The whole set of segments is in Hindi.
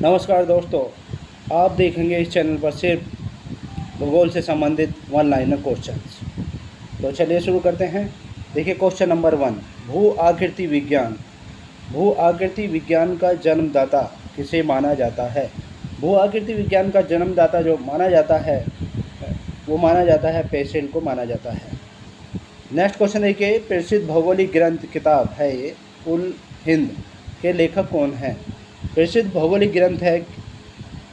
नमस्कार दोस्तों, आप देखेंगे इस चैनल पर सिर्फ भूगोल से संबंधित वन लाइनर क्वेश्चंस। तो चलिए शुरू करते हैं। देखिए क्वेश्चन नंबर 1, भू आकृति विज्ञान। भू आकृति विज्ञान का जन्मदाता किसे माना जाता है? भू आकृति विज्ञान का जन्मदाता जो माना जाता है वो माना जाता है पेसेल को माना जाता है। नेक्स्ट क्वेश्चन देखिए, प्रसिद्ध भौगोलिक ग्रंथ किताब है ये उल हिंद के लेखक कौन हैं? प्रसिद्ध भौगोलिक ग्रंथ है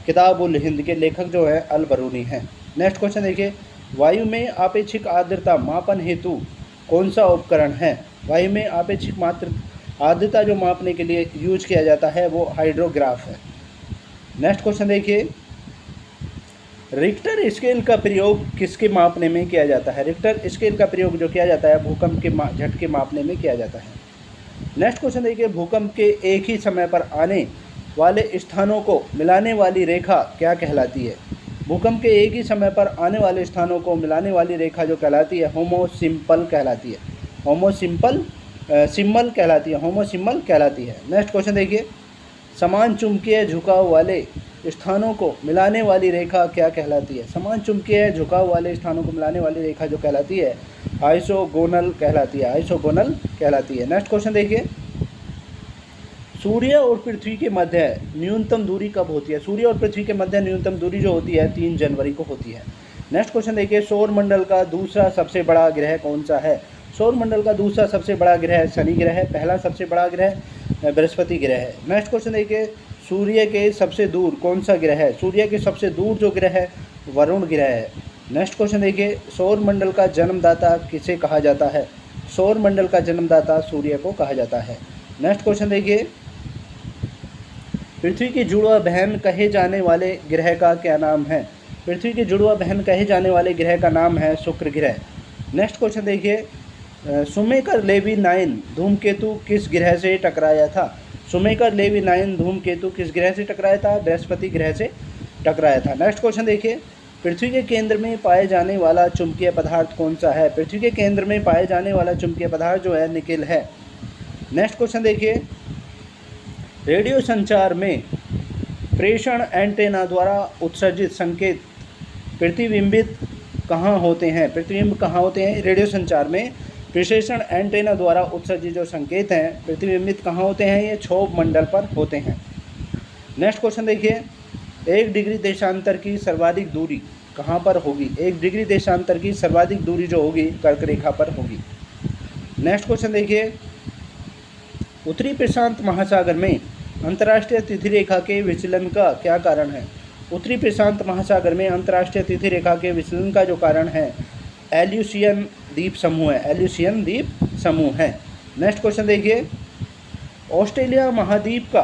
किताब उल हिंद के लेखक जो है अल बरूनी हैं। नेक्स्ट क्वेश्चन देखिए, वायु में आपेक्षिक आर्द्रता मापन हेतु कौन सा उपकरण है? वायु में आपेक्षिक मात्र आर्द्रता जो मापने के लिए यूज किया जाता है वो हाइड्रोग्राफ है। नेक्स्ट क्वेश्चन देखिए, रिक्टर स्केल का प्रयोग किसके मापने में किया जाता है? रिक्टर स्केल का प्रयोग जो किया जाता है भूकंप के झटके मापने में किया जाता है। नेक्स्ट क्वेश्चन देखिए, भूकंप के एक ही समय पर आने वाले स्थानों को मिलाने वाली रेखा क्या कहलाती है? भूकंप के एक ही समय पर आने वाले स्थानों को मिलाने वाली रेखा जो कहलाती है होमोसिम्पल कहलाती है। सिम्बल कहलाती है, होमोसिम्बल कहलाती है। नेक्स्ट क्वेश्चन देखिए, समान चुंबकीय झुकाव वाले स्थानों को मिलाने वाली रेखा क्या कहलाती है? समान चुंबकीय झुकाव वाले स्थानों को मिलाने वाली रेखा जो कहलाती है आइसोगोनल कहलाती है, आइसोगोनल कहलाती है। नेक्स्ट क्वेश्चन देखिए, सूर्य और पृथ्वी के मध्य न्यूनतम दूरी कब होती है? सूर्य और पृथ्वी के मध्य न्यूनतम दूरी जो होती है 3 जनवरी को होती है। नेक्स्ट क्वेश्चन देखिए, सौर मंडल का दूसरा सबसे बड़ा ग्रह कौन सा है? सौर मंडल का दूसरा सबसे बड़ा ग्रह शनि ग्रह है, पहला सबसे बड़ा ग्रह बृहस्पति ग्रह है। नेक्स्ट क्वेश्चन देखिए, सूर्य के सबसे दूर कौन सा ग्रह है? सूर्य के सबसे दूर जो ग्रह है वरुण ग्रह है। नेक्स्ट क्वेश्चन देखिए, सौर मंडल का जन्मदाता किसे कहा जाता है? सौर मंडल का जन्मदाता सूर्य को कहा जाता है। नेक्स्ट क्वेश्चन देखिए, पृथ्वी की जुड़वा बहन कहे जाने वाले ग्रह का क्या नाम है? पृथ्वी की जुड़वा बहन कहे जाने वाले ग्रह का नाम है शुक्र ग्रह। नेक्स्ट क्वेश्चन देखिए, शुमेकर लेवी 9 धूमकेतु किस ग्रह से टकराया था? शुमेकर लेवी 9 धूमकेतु किस ग्रह से टकराया था? बृहस्पति ग्रह से टकराया था। नेक्स्ट क्वेश्चन देखिए, पृथ्वी के केंद्र में पाए जाने वाला चुंबकीय पदार्थ कौन सा है? पृथ्वी के केंद्र में पाए जाने वाला चुंबकीय पदार्थ जो है निकेल है। नेक्स्ट क्वेश्चन देखिए, रेडियो संचार में प्रेषण एंटेना द्वारा उत्सर्जित संकेत प्रतिबिंबित कहाँ होते हैं? प्रतिबिंब कहाँ होते हैं? रेडियो संचार में प्रेषण एंटेना द्वारा उत्सर्जित जो संकेत हैं प्रतिबिंबित कहाँ होते हैं? ये क्षोभ मंडल पर होते हैं। नेक्स्ट क्वेश्चन देखिए, 1 डिग्री देशांतर की सर्वाधिक दूरी कहाँ पर होगी? 1 डिग्री देशांतर की सर्वाधिक दूरी जो होगी कर्क रेखा पर होगी। नेक्स्ट क्वेश्चन देखिए, उत्तरी प्रशांत महासागर में अंतर्राष्ट्रीय तिथि रेखा के विचलन का क्या कारण है? उत्तरी प्रशांत महासागर में अंतर्राष्ट्रीय तिथि रेखा के विचलन का जो कारण है एल्यूशियन द्वीप समूह है, एल्यूशियन द्वीप समूह है। नेक्स्ट क्वेश्चन देखिए, ऑस्ट्रेलिया महाद्वीप का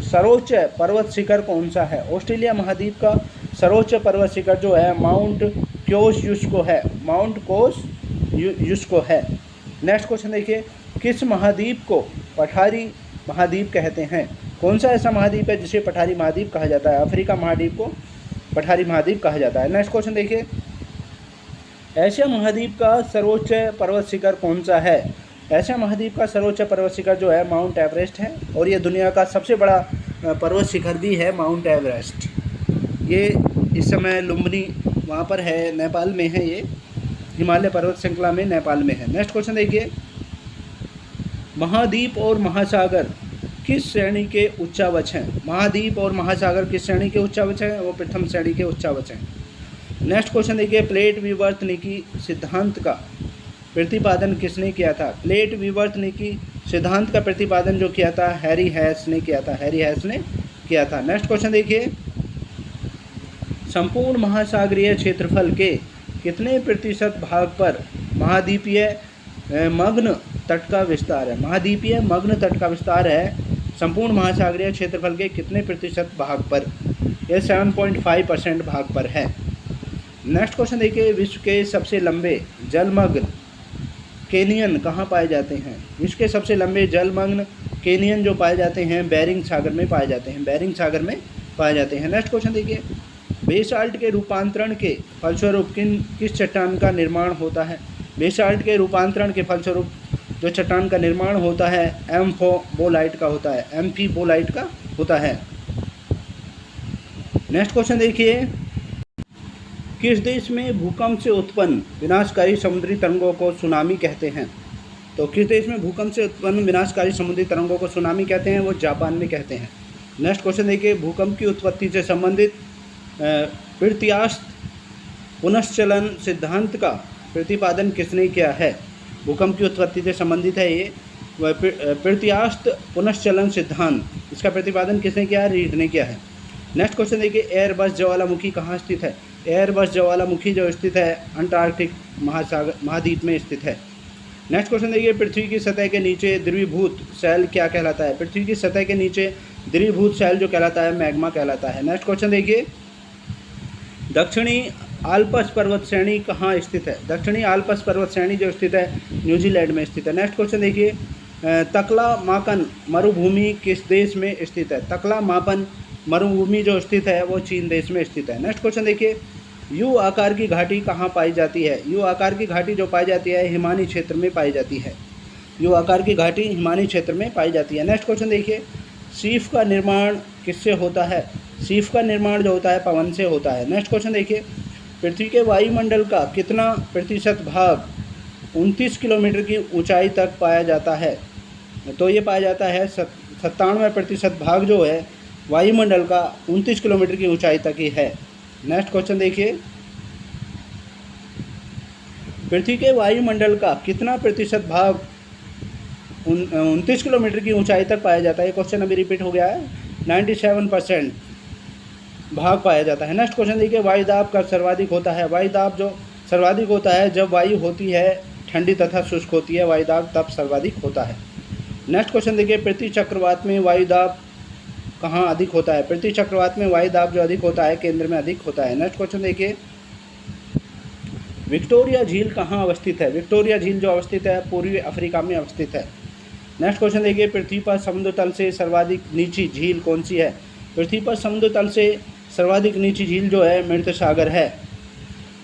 सर्वोच्च पर्वत शिखर कौन सा है? ऑस्ट्रेलिया महाद्वीप का सर्वोच्च पर्वत शिखर जो है माउंट कोस्युस्को है, माउंट कोस्युस्को है। नेक्स्ट क्वेश्चन देखिए, किस महाद्वीप को पठारी महाद्वीप कहते हैं? कौन सा ऐसा महाद्वीप है जिसे पठारी महाद्वीप कहा जाता है? अफ्रीका महाद्वीप को पठारी महाद्वीप कहा जाता है। नेक्स्ट क्वेश्चन देखिए, एशिया महाद्वीप का सर्वोच्च पर्वत शिखर कौन सा है? एशिया महाद्वीप का सर्वोच्च पर्वत शिखर जो है माउंट एवरेस्ट है, और ये दुनिया का सबसे बड़ा पर्वत शिखर भी है माउंट एवरेस्ट। ये इस समय लुम्बिनी वहाँ पर है, नेपाल में है, ये हिमालय पर्वत श्रृंखला में नेपाल में है। नेक्स्ट क्वेश्चन देखिए, महाद्वीप और महासागर किस श्रेणी के उच्चावच हैं? महाद्वीप और महासागर किस श्रेणी के उच्चावच हैं? वो प्रथम श्रेणी के उच्चावच हैं। नेक्स्ट क्वेश्चन देखिए, प्लेट विवर्तनिकी सिद्धांत का प्रतिपादन किसने किया था? प्लेट विवर्तनिकी सिद्धांत का प्रतिपादन जो किया था हैरी हैस ने किया था, हैरी हैस ने किया था। नेक्स्ट क्वेश्चन देखिए, संपूर्ण महासागरीय क्षेत्रफल के कितने प्रतिशत भाग पर महाद्वीपीय मग्न तट का विस्तार है? महाद्वीपीय मग्न तट का विस्तार है संपूर्ण महासागरीय क्षेत्रफल के कितने प्रतिशत भाग पर? यह 7.5% भाग पर है। नेक्स्ट क्वेश्चन देखिए, विश्व के सबसे लंबे जलमग्न कैनियन कहाँ पाए जाते हैं? विश्व के सबसे लंबे जलमग्न कैनियन जो पाए जाते हैं बेरिंग सागर में पाए जाते हैं, बेरिंग सागर में पाए जाते हैं। नेक्स्ट क्वेश्चन देखिए, बेसाल्ट के रूपांतरण के फलस्वरूप किस चट्टान का निर्माण होता है? बेसाल्ट के रूपांतरण के फलस्वरूप जो चट्टान का निर्माण होता है एम्फीबोलाइट का होता है, एम्फीबोलाइट का होता है। नेक्स्ट क्वेश्चन देखिए, किस देश में भूकंप से उत्पन्न विनाशकारी समुद्री तरंगों को सुनामी कहते हैं? तो किस देश में भूकंप से उत्पन्न विनाशकारी समुद्री तरंगों को सुनामी कहते हैं? वो जापान में कहते हैं। नेक्स्ट क्वेश्चन देखिए, भूकंप की उत्पत्ति से संबंधित प्रत्यास्थ पुनश्चलन सिद्धांत का प्रतिपादन किसने किया है? भूकंप की उत्पत्ति से संबंधित है ये प्रत्यास्थ पुनश्चलन सिद्धांत, इसका प्रतिपादन किसने किया है? रीड ने किया है। नेक्स्ट क्वेश्चन देखिए, एयरबस ज्वालामुखी कहाँ स्थित है? एयरबस ज्वालामुखी जो स्थित है अंटार्कटिक महाद्वीप में स्थित है। नेक्स्ट क्वेश्चन देखिए, पृथ्वी की सतह के नीचे द्रवीभूत शैल क्या कहलाता है? पृथ्वी की सतह के नीचे द्रवीभूत शैल जो कहलाता है मैग्मा कहलाता है। नेक्स्ट क्वेश्चन देखिए, दक्षिणी आल्प्स पर्वत श्रेणी कहाँ स्थित है? दक्षिणी आल्प्स पर्वत श्रेणी जो स्थित है न्यूजीलैंड में स्थित है। नेक्स्ट क्वेश्चन देखिए, तकलामाकन मरुभूमि किस देश में स्थित है? तकलामाकन मरुभूमि जो स्थित है वो चीन देश में स्थित है। नेक्स्ट क्वेश्चन देखिए, यू आकार की घाटी कहाँ पाई जाती है? यू आकार की घाटी जो पाई जाती है हिमानी क्षेत्र में पाई जाती है। यू आकार की घाटी हिमानी क्षेत्र में पाई जाती है। नेक्स्ट क्वेश्चन देखिए, शीफ का निर्माण किससे होता है? शीफ का निर्माण जो होता है पवन से होता है। नेक्स्ट क्वेश्चन देखिए, पृथ्वी के वायुमंडल का कितना प्रतिशत भाग 29 किलोमीटर की ऊंचाई तक पाया जाता है? तो ये पाया जाता है 97% भाग जो है वायुमंडल का 29 किलोमीटर की ऊंचाई तक ही है। नेक्स्ट क्वेश्चन देखिए, पृथ्वी के वायुमंडल का कितना प्रतिशत भाग 29 किलोमीटर की ऊंचाई तक पाया जाता है? क्वेश्चन अभी रिपीट हो गया है, 97% भाग पाया जाता है। नेक्स्ट क्वेश्चन देखिए, वायुदाब कब सर्वाधिक होता है? वायुदाब जो सर्वाधिक होता है जब वायु होती है ठंडी तथा शुष्क होती है, वायुदाब तब सर्वाधिक होता है। नेक्स्ट क्वेश्चन देखिए, पृथ्वी चक्रवात में वायुदाब कहाँ अधिक होता है? पृथ्वी चक्रवात में वायुदाब जो अधिक होता है केंद्र में अधिक होता है। नेक्स्ट क्वेश्चन देखिए, विक्टोरिया झील कहाँ अवस्थित है? विक्टोरिया झील जो अवस्थित है पूर्वी अफ्रीका में अवस्थित है। नेक्स्ट क्वेश्चन देखिए, पृथ्वी पर समुद्र तल से सर्वाधिक नीची झील कौन सी है? पृथ्वी पर समुद्र तल से सर्वाधिक नीची झील जो है मृत सागर है।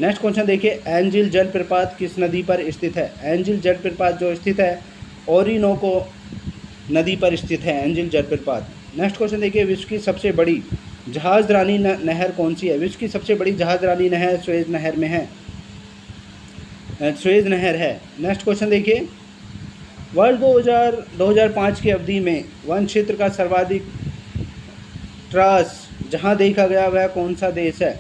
नेक्स्ट क्वेश्चन देखिए, एंजिल जलप्रपात किस नदी पर स्थित है? एंजिल जलप्रपात जो स्थित है ओरिनोको नदी पर स्थित है एंजिल जलप्रपात। नेक्स्ट क्वेश्चन देखिए, विश्व की सबसे बड़ी जहाजरानी नहर कौन सी है? विश्व की सबसे बड़ी जहाजरानी नहर सुएज नहर में है, सुएज नहर है। नेक्स्ट क्वेश्चन देखिए, वर्ष 2005 की अवधि में वन क्षेत्र का सर्वाधिक त्रास जहां देखा गया वह कौन सा देश है?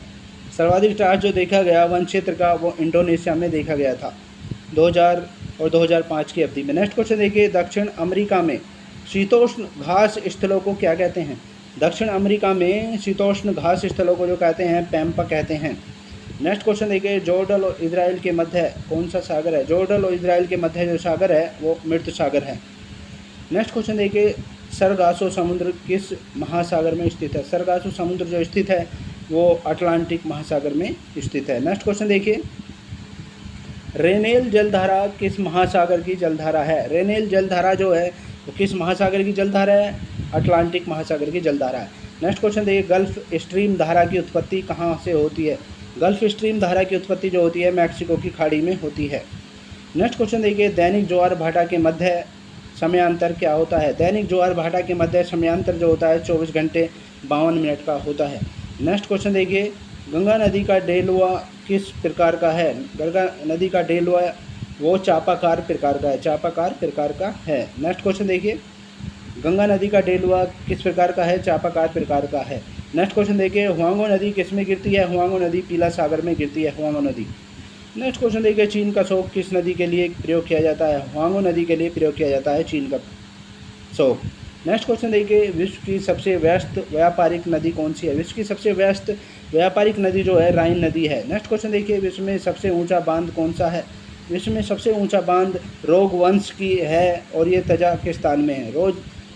सर्वाधिक त्रास जो देखा गया वन क्षेत्र का वो इंडोनेशिया में देखा गया था 2000 और 2005 की अवधि में। नेक्स्ट क्वेश्चन देखिए, दक्षिण अमेरिका में शीतोष्ण घास स्थलों को क्या कहते हैं? दक्षिण अमेरिका में शीतोष्ण घास स्थलों को जो कहते हैं पैम्पा कहते हैं। नेक्स्ट क्वेश्चन देखिए, जॉर्डन और इजराइल के मध्य कौन सा सागर है? जॉर्डन और इजराइल के मध्य जो सागर है वो मृत सागर है। नेक्स्ट क्वेश्चन देखिए, सरगासो समुद्र किस महासागर में स्थित है? सरगासो समुद्र जो स्थित है वो अटलांटिक महासागर में स्थित है। नेक्स्ट क्वेश्चन देखिए, रेनेल जलधारा किस महासागर की जलधारा है? रेनेल जलधारा जो है वो किस महासागर की जलधारा है? अटलांटिक महासागर की जलधारा है। नेक्स्ट क्वेश्चन देखिए, गल्फ स्ट्रीम धारा की उत्पत्ति कहाँ से होती है? गल्फ स्ट्रीम धारा की उत्पत्ति जो होती है मैक्सिको की खाड़ी में होती है। नेक्स्ट क्वेश्चन देखिए, दैनिक ज्वार भाटा के मध्य समयांतर क्या होता है? दैनिक ज्वार भाटा के मध्य समयांतर जो होता है 24 घंटे 52 मिनट का होता है। नेक्स्ट क्वेश्चन देखिए, गंगा नदी का डेलुआ किस प्रकार का है? गंगा नदी का डेलुआ वो चापाकार प्रकार का है, चापाकार प्रकार का है। नेक्स्ट क्वेश्चन देखिए, गंगा नदी का डेलुआ किस प्रकार का है? चापाकार प्रकार का है। नेक्स्ट क्वेश्चन देखिए, हुआंगो नदी किस में गिरती है? हुआंगो नदी पीला सागर में गिरती है, हुआंगो नदी। नेक्स्ट क्वेश्चन देखिए, चीन का शोक किस नदी के लिए प्रयोग किया जाता है? हुआंगो नदी के लिए प्रयोग किया जाता है चीन का शोक। नेक्स्ट क्वेश्चन देखिए, विश्व की सबसे व्यस्त व्यापारिक नदी कौन सी है? विश्व की सबसे व्यस्त व्यापारिक नदी जो है राइन नदी है। नेक्स्ट क्वेश्चन देखिए, विश्व में सबसे ऊंचा बांध कौन सा है? विश्व में सबसे ऊंचा बांध रोगवंश की है और ये तजाकिस्तान में है।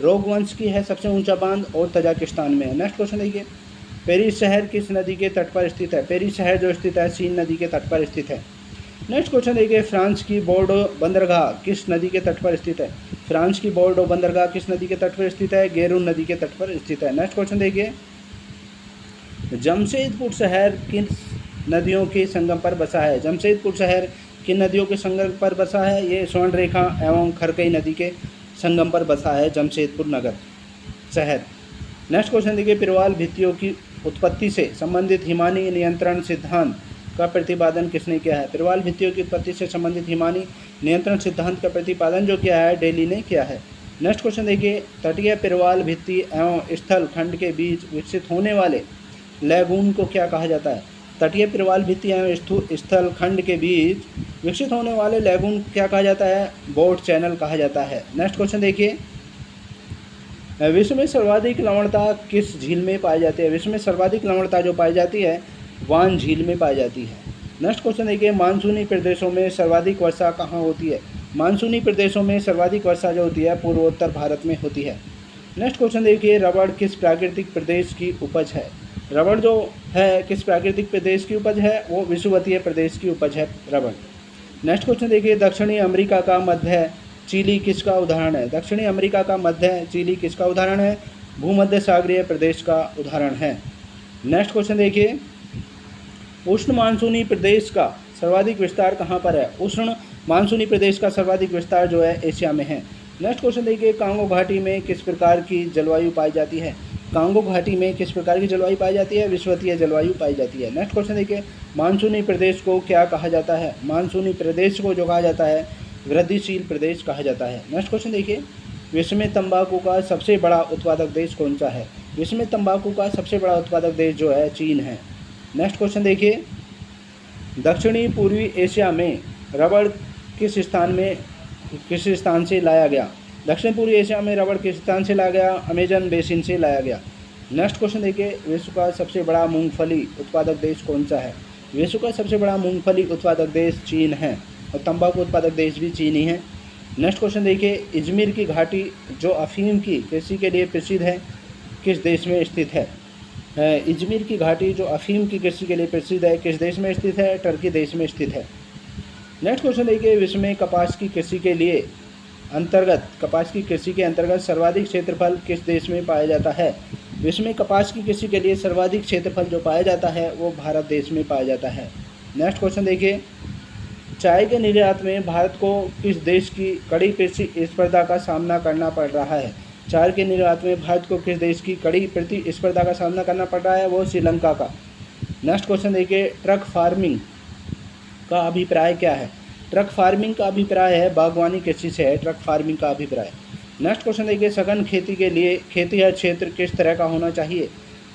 रोगवंश की है सबसे ऊंचा बांध और तजाकिस्तान में है। नेक्स्ट क्वेश्चन देखिए, पेरिस शहर किस नदी के तट पर स्थित है? पेरिस शहर जो स्थित है सीन नदी के तट पर स्थित है। नेक्स्ट क्वेश्चन देखिए, फ्रांस की बोर्डो बंदरगाह किस नदी के तट पर स्थित है? फ्रांस की बोर्डो बंदरगाह किस नदी के तट पर स्थित है? गेरून नदी के तट पर स्थित है। नेक्स्ट क्वेश्चन देखिए, जमशेदपुर शहर किन नदियों के संगम पर बसा है? जमशेदपुर शहर किन नदियों के संगम पर बसा है? ये स्वर्णरेखा एवं खरकई नदी के संगम पर बसा है जमशेदपुर नगर शहर। नेक्स्ट क्वेश्चन देखिए, प्रवाल भित्तियों की उत्पत्ति से संबंधित हिमानी नियंत्रण सिद्धांत का प्रतिपादन किसने किया है? प्रवाल भित्तियों की उत्पत्ति से संबंधित हिमानी नियंत्रण सिद्धांत का प्रतिपादन जो किया है डेली ने किया है। नेक्स्ट क्वेश्चन देखिए, तटीय प्रवाल भित्ति एवं स्थल खंड के बीच विकसित होने वाले लैगून को क्या कहा जाता है? तटीय प्रवाल भित्ति एवं स्थल खंड के बीच विकसित होने वाले लैगून क्या कहा जाता है? बोट चैनल कहा जाता है। नेक्स्ट क्वेश्चन देखिए, विश्व में सर्वाधिक लवणता किस झील में पाई जाती है? विश्व में सर्वाधिक लवणता जो पाई जाती है वान झील में पाई जाती है। नेक्स्ट क्वेश्चन देखिए, मानसूनी प्रदेशों में सर्वाधिक वर्षा कहाँ होती है? मानसूनी प्रदेशों में सर्वाधिक वर्षा जो होती है पूर्वोत्तर भारत में होती है। नेक्स्ट क्वेश्चन देखिए, रबड़ किस प्राकृतिक प्रदेश की उपज है? रबड़ जो है किस प्राकृतिक प्रदेश की उपज है? वो विषुवतीय प्रदेश की उपज है रबड़। नेक्स्ट क्वेश्चन देखिए, दक्षिणी अमेरिका का मध्य चिली किसका उदाहरण है? दक्षिणी अमेरिका का मध्य चिली किसका उदाहरण है? भूमध्य सागरीय प्रदेश का उदाहरण है। नेक्स्ट क्वेश्चन देखिए, उष्ण मानसूनी प्रदेश का सर्वाधिक विस्तार कहाँ पर है? उष्ण मानसूनी प्रदेश का सर्वाधिक विस्तार जो है एशिया में है। नेक्स्ट क्वेश्चन देखिए, कांगो घाटी में किस प्रकार की जलवायु पाई जाती है? कांगो घाटी में किस प्रकार की जलवायु पाई जाती है? विषुवतीय जलवायु पाई जाती है। नेक्स्ट क्वेश्चन देखिए, मानसूनी प्रदेश को क्या कहा जाता है? मानसूनी प्रदेश को जो कहा जाता है वृद्धिशील प्रदेश कहा जाता है। नेक्स्ट क्वेश्चन देखिए, विश्व में तंबाकू का सबसे बड़ा उत्पादक देश कौन सा है? विश्व में तंबाकू का सबसे बड़ा उत्पादक देश जो है चीन है। नेक्स्ट क्वेश्चन देखिए, दक्षिणी पूर्वी एशिया में रबड़ किस स्थान से लाया गया? दक्षिण पूर्वी एशिया में रबड़ किस स्थान से लाया गया? अमेजन बेसिन से लाया गया। नेक्स्ट क्वेश्चन देखिए, विश्व का सबसे बड़ा मूंगफली उत्पादक देश कौन सा है? विश्व का सबसे बड़ा मूंगफली उत्पादक देश चीन है और तंबाकू उत्पादक देश भी चीन ही है। नेक्स्ट क्वेश्चन देखिए, इजमिर की घाटी जो अफीम की कृषि के लिए प्रसिद्ध है किस देश में स्थित है? इजमिर की घाटी जो अफीम की कृषि के लिए प्रसिद्ध है किस देश में स्थित है? टर्की देश में स्थित है। नेक्स्ट क्वेश्चन देखिए, विश्व में कपास की कृषि के अंतर्गत सर्वाधिक क्षेत्रफल किस देश में पाया जाता है? विश्व में कपास की कृषि के लिए सर्वाधिक क्षेत्रफल जो पाया जाता है वो भारत देश में पाया जाता है। नेक्स्ट क्वेश्चन देखिए, चाय के निर्यात में भारत को किस देश की कड़ी प्रतिस्पर्धा का सामना करना पड़ रहा है? चाय के निर्यात में भारत को किस देश की कड़ी प्रतिस्पर्धा का सामना करना पड़ रहा है? वो श्रीलंका का। नेक्स्ट क्वेश्चन देखिए, ट्रक फार्मिंग का अभिप्राय क्या है? ट्रक फार्मिंग का अभिप्राय है बागवानी कृषि से है ट्रक फार्मिंग का अभिप्राय। नेक्स्ट क्वेश्चन देखिए, सघन खेती के लिए खेतिहर क्षेत्र किस तरह का होना चाहिए?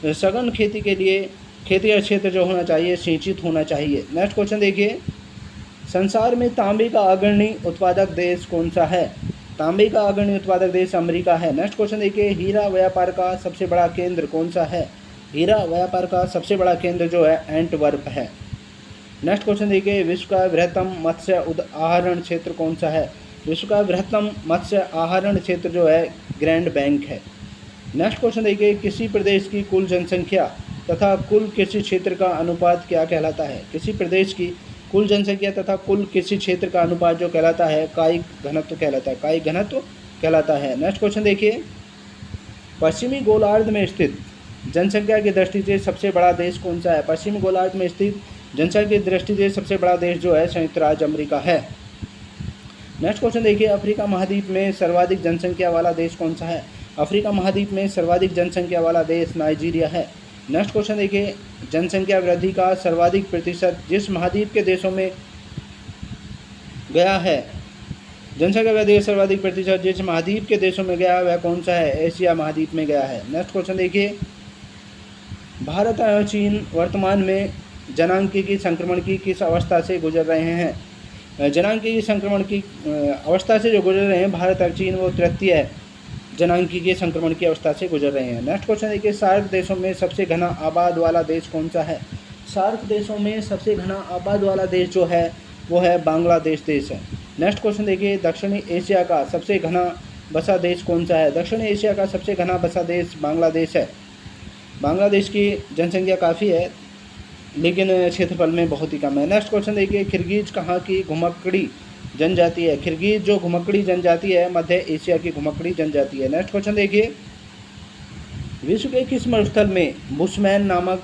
सघन खेती के लिए खेतिहर क्षेत्र जो होना चाहिए सिंचित होना चाहिए। नेक्स्ट क्वेश्चन देखिए, संसार में तांबे का अग्रणी उत्पादक देश कौन सा है? तांबे का अग्रणी उत्पादक देश अमेरिका है। नेक्स्ट क्वेश्चन देखिए, हीरा व्यापार का सबसे बड़ा केंद्र कौन सा है? हीरा व्यापार का सबसे बड़ा केंद्र जो है एंटवर्प है। नेक्स्ट क्वेश्चन देखिए, विश्व का बृहत्तम मत्स्य आहरण क्षेत्र कौन सा है? विश्व का बृहत्तम मत्स्य आहरण क्षेत्र जो है ग्रैंड बैंक है। नेक्स्ट क्वेश्चन देखिए, किसी प्रदेश की कुल जनसंख्या तथा कुल कृषि क्षेत्र का अनुपात क्या कहलाता है? किसी प्रदेश की कुल जनसंख्या तथा कुल कृषि क्षेत्र का अनुपात जो कहलाता है कायिक घनत्व कहलाता है। कायिक घनत्व कहलाता है। नेक्स्ट क्वेश्चन देखिए, पश्चिमी गोलार्ध में स्थित जनसंख्या की दृष्टि से सबसे बड़ा देश कौन सा है? पश्चिमी गोलार्ध में स्थित जनसंख्या की दृष्टि से सबसे बड़ा देश जो है संयुक्त राज्य अमेरिका है। नेक्स्ट क्वेश्चन देखिए, अफ्रीका महाद्वीप में सर्वाधिक जनसंख्या वाला देश कौन सा है? अफ्रीका महाद्वीप में सर्वाधिक जनसंख्या वाला देश नाइजीरिया है। नेक्स्ट क्वेश्चन देखिए, जनसंख्या वृद्धि का सर्वाधिक प्रतिशत जिस महाद्वीप के देशों में गया है, जनसंख्या वृद्धि का सर्वाधिक प्रतिशत जिस महाद्वीप के देशों में गया वह कौन सा है? एशिया महाद्वीप में गया है। नेक्स्ट क्वेश्चन देखिए, भारत एवं चीन वर्तमान में जनांगीय संक्रमण की किस अवस्था से गुजर रहे हैं? जनांगीय संक्रमण की अवस्था से जो गुजर रहे हैं भारत और चीन वो तृतीय जनांगीय संक्रमण की अवस्था से गुजर रहे हैं। नेक्स्ट क्वेश्चन देखिए, सार्क देशों में सबसे घना आबाद वाला देश कौन सा है? सार्क देशों में सबसे घना आबाद वाला देश जो है वो है बांग्लादेश देश है। नेक्स्ट क्वेश्चन देखिए, दक्षिणी एशिया का सबसे घना बसा देश कौन सा है? दक्षिणी एशिया का सबसे घना बसा देश बांग्लादेश है। बांग्लादेश की जनसंख्या काफ़ी है लेकिन क्षेत्रफल में बहुत ही कम है। नेक्स्ट क्वेश्चन देखिए, खिरगिज कहाँ की घुमक्कड़ी जनजाति है? खिरगिज जो घुमक्कड़ी जनजाति है मध्य एशिया की घुमक्कड़ी जनजाति है। नेक्स्ट क्वेश्चन देखिए, विश्व के किस मरुस्थल में बुशमैन नामक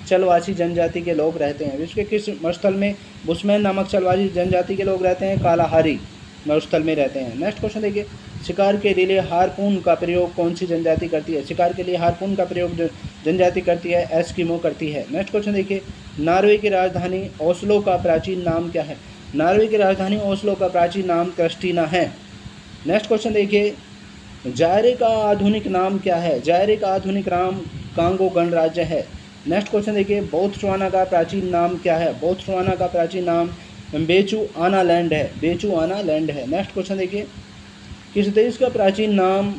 चलवासी जनजाति के लोग रहते हैं? विश्व के किस मरुस्थल में बुशमैन नामक चलवासी जनजाति के लोग रहते हैं? कालाहारी मरुस्थल में रहते हैं। नेक्स्ट क्वेश्चन देखिए, शिकार के लिए हारपून का प्रयोग कौन सी जनजाति करती है? शिकार के लिए हारपून का प्रयोग जो जनजाति करती है एस्किमो करती है। नेक्स्ट क्वेश्चन देखिए, नॉर्वे की राजधानी ओस्लो का प्राचीन नाम क्या है? नॉर्वे की राजधानी ओस्लो का प्राचीन नाम क्रिस्टीना है। नेक्स्ट क्वेश्चन देखिए, जायरे का आधुनिक नाम क्या है? जायरे का आधुनिक नाम कांगो गणराज्य है। नेक्स्ट क्वेश्चन देखिए, बोत्सवाना का प्राचीन नाम क्या है? बोत्सवाना का प्राचीन नाम बेचुआनालैंड है। बेचुआनालैंड है। नेक्स्ट क्वेश्चन देखिए, किस देश का प्राचीन नाम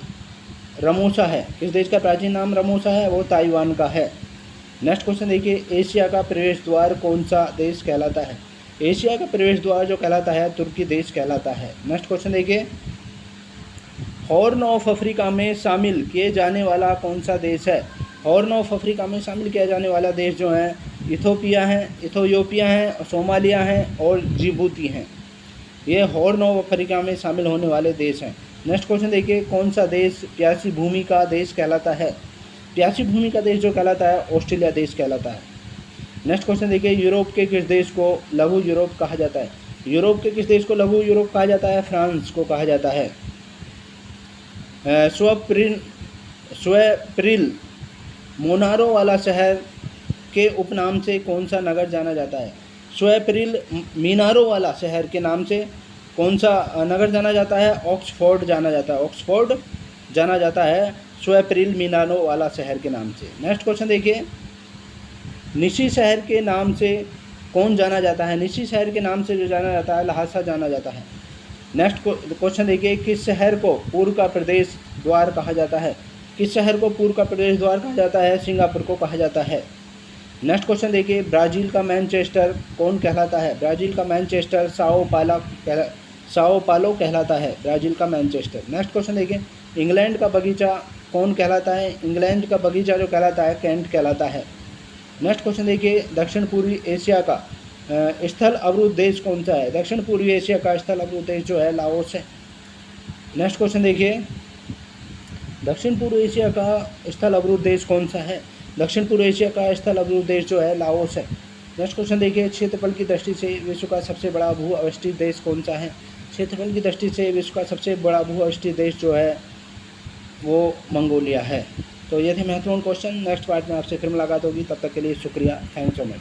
रमोसा है? किस देश का प्राचीन नाम रमोसा है? वो ताइवान का है। नेक्स्ट क्वेश्चन देखिए, एशिया का प्रवेश द्वार कौन सा देश कहलाता है? एशिया का प्रवेश द्वार जो कहलाता है तुर्की देश कहलाता है। नेक्स्ट क्वेश्चन देखिए, हॉर्न ऑफ अफ्रीका में शामिल किए जाने वाला कौन सा देश है? हॉर्न ऑफ अफ्रीका में शामिल किया जाने वाला देश जो है इथोपिया है, सोमालिया है और जिबूती हैं। ये हॉर्न ऑफ अफ्रीका में शामिल होने वाले देश हैं। नेक्स्ट क्वेश्चन देखिए, कौन सा देश प्यासी भूमि का देश कहलाता है? प्यासी भूमि का देश जो कहलाता है ऑस्ट्रेलिया देश कहलाता है। नेक्स्ट क्वेश्चन देखिए, यूरोप के किस देश को लघु यूरोप कहा जाता है? यूरोप के किस देश को लघु यूरोप कहा जाता है? फ्रांस को कहा जाता है। स्वेप्रिल मोनारो वाला शहर के उपनाम से कौन सा नगर जाना जाता है? स्वेप्रिल मीनारो वाला शहर के नाम से कौन सा नगर जाना जाता है? ऑक्सफोर्ड जाना जाता है। ऑक्सफोर्ड जाना जाता है स्वेप्रिल मीनारो वाला शहर के नाम से। नेक्स्ट क्वेश्चन देखिए, निशी शहर के नाम से कौन जाना जाता है? निशी शहर के नाम से जो जाना जाता है लहासा जाना जाता है। नेक्स्ट क्वेश्चन देखिए, किस शहर को पूर्व का प्रदेश द्वार कहा जाता है? किस शहर को पूर्व का प्रदेश द्वार कहा जाता है? सिंगापुर को कहा जाता है। नेक्स्ट क्वेश्चन देखिए, ब्राज़ील का मैनचेस्टर कौन कहलाता है? ब्राज़ील का मैनचेस्टर साओ पालो कहलाता है। ब्राज़ील का मैनचेस्टर। नेक्स्ट क्वेश्चन देखिए, इंग्लैंड का बगीचा कौन कहलाता है? इंग्लैंड का बगीचा जो कहलाता है कैंट कहलाता है। नेक्स्ट क्वेश्चन देखिए, दक्षिण पूर्वी एशिया का स्थल अवरुद्ध देश कौन सा है? दक्षिण पूर्वी एशिया का स्थल अवरुद्ध देश जो है लाओस है। नेक्स्ट क्वेश्चन देखिए, दक्षिण पूर्व एशिया का स्थल अवरुद्ध देश कौन सा है? दक्षिण पूर्व एशिया का स्थल अवरुद्ध देश जो है लाओस है। नेक्स्ट क्वेश्चन देखिए, क्षेत्रफल की दृष्टि से विश्व का सबसे बड़ा भू अवस्थित देश कौन सा है? क्षेत्रफल की दृष्टि से विश्व का सबसे बड़ा भू अवस्थित देश जो है वो मंगोलिया है। तो ये थे महत्वपूर्ण क्वेश्चन। नेक्स्ट पार्ट में आपसे फिर मुलाकात होगी, तब तक के लिए शुक्रिया। Thanks so much.